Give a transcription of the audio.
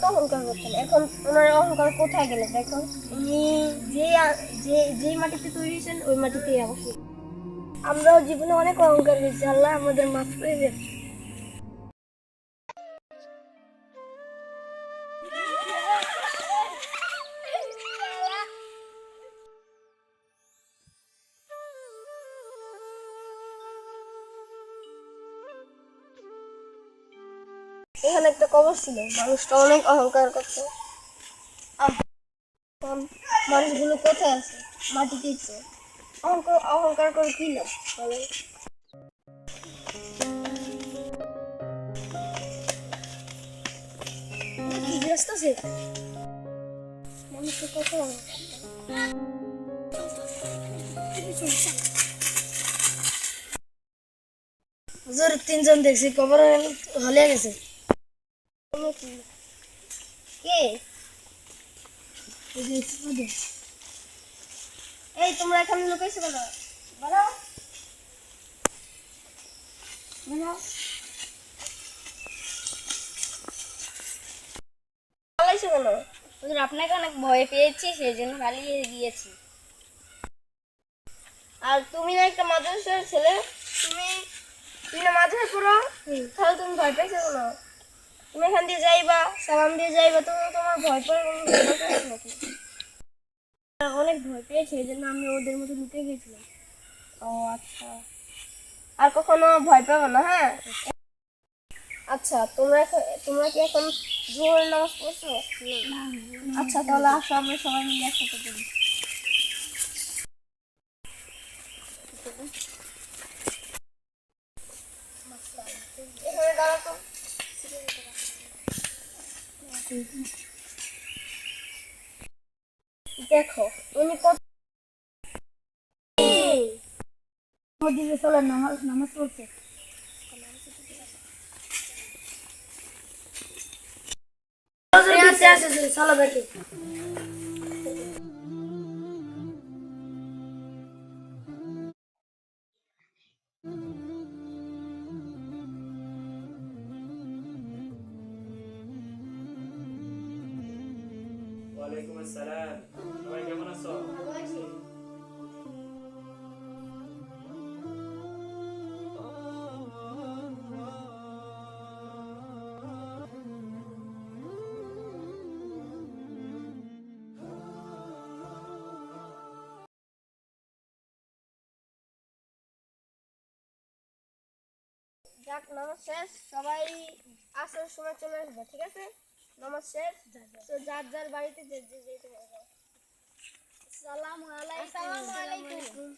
অহংকার করতেন, এখন ওনার অহংকার কোথায় গেলে দেখো। উনি যে যে মাটিতে তৈরি হয়েছেন ওই মাটিতেই আমাকে। আমরাও জীবনে অনেক অহংকার করেছি, আল্লাহ আমাদের মাফ করে দেন। এখানে একটা কবর ছিল, মানুষটা অনেক অহংকার করতো। এখন মানুষগুলো কোথায় আছে? মাটিতে ইচ্ছে অহংকার অহংকার করে কি লাভ বলে? কি ব্যস্ত আছে মানুষের কত হুজুর, তিনজন দেখছি কবর হলে গেছে। কে? এই তোমরা এখানে লুকাইছো কেন? বলো বলো। পালাইছো কেন? হুজুর, আপনাকে অনেক ভয় পেয়েছি, সেই জন্য পালিয়ে গিয়েছি। আর তুমি না একটা মাদ্রাসার ছেলে, তুমি তুমি না মাদ্রাসায় পড়ো, তাহলে তুমি ভয় পাইছো কেন? তুমি এখান দিয়ে যাইবা, সালাম দিয়ে যাইবা, তুমি তোমার ভয় পাওয়ার কোনো দরকার আছে নাকি? অনেক ভয় পেয়েছি, এই জন্য আমি ওদের মধ্যে ঢুকে গেছিলাম। ও আচ্ছা, আর কখনো ভয় পাবো না, হ্যাঁ? আচ্ছা, তোমরা কি এখন জোহরের নামাজ পড়ছো? না। আচ্ছা, তাহলে আসো আমরা সবাই মিলে একসাথে পড়ি। এখানে দাঁড়াও তো। দেখো উনি কত মসজিদে চলে নামাজ নামাজ পড়ছে। চলো দেখি। ওয়ালাইকুম আসসালাম। সবাই কেমন আছো? ভালো আছি। যাক, নামাজ শেষ, সবাই আসার সময় চলে আসবে, ঠিক আছে? নামাজ শেষ, তো যার যার বাড়িতে যে যে যেতে হবে। আসসালামু আলাইকুম।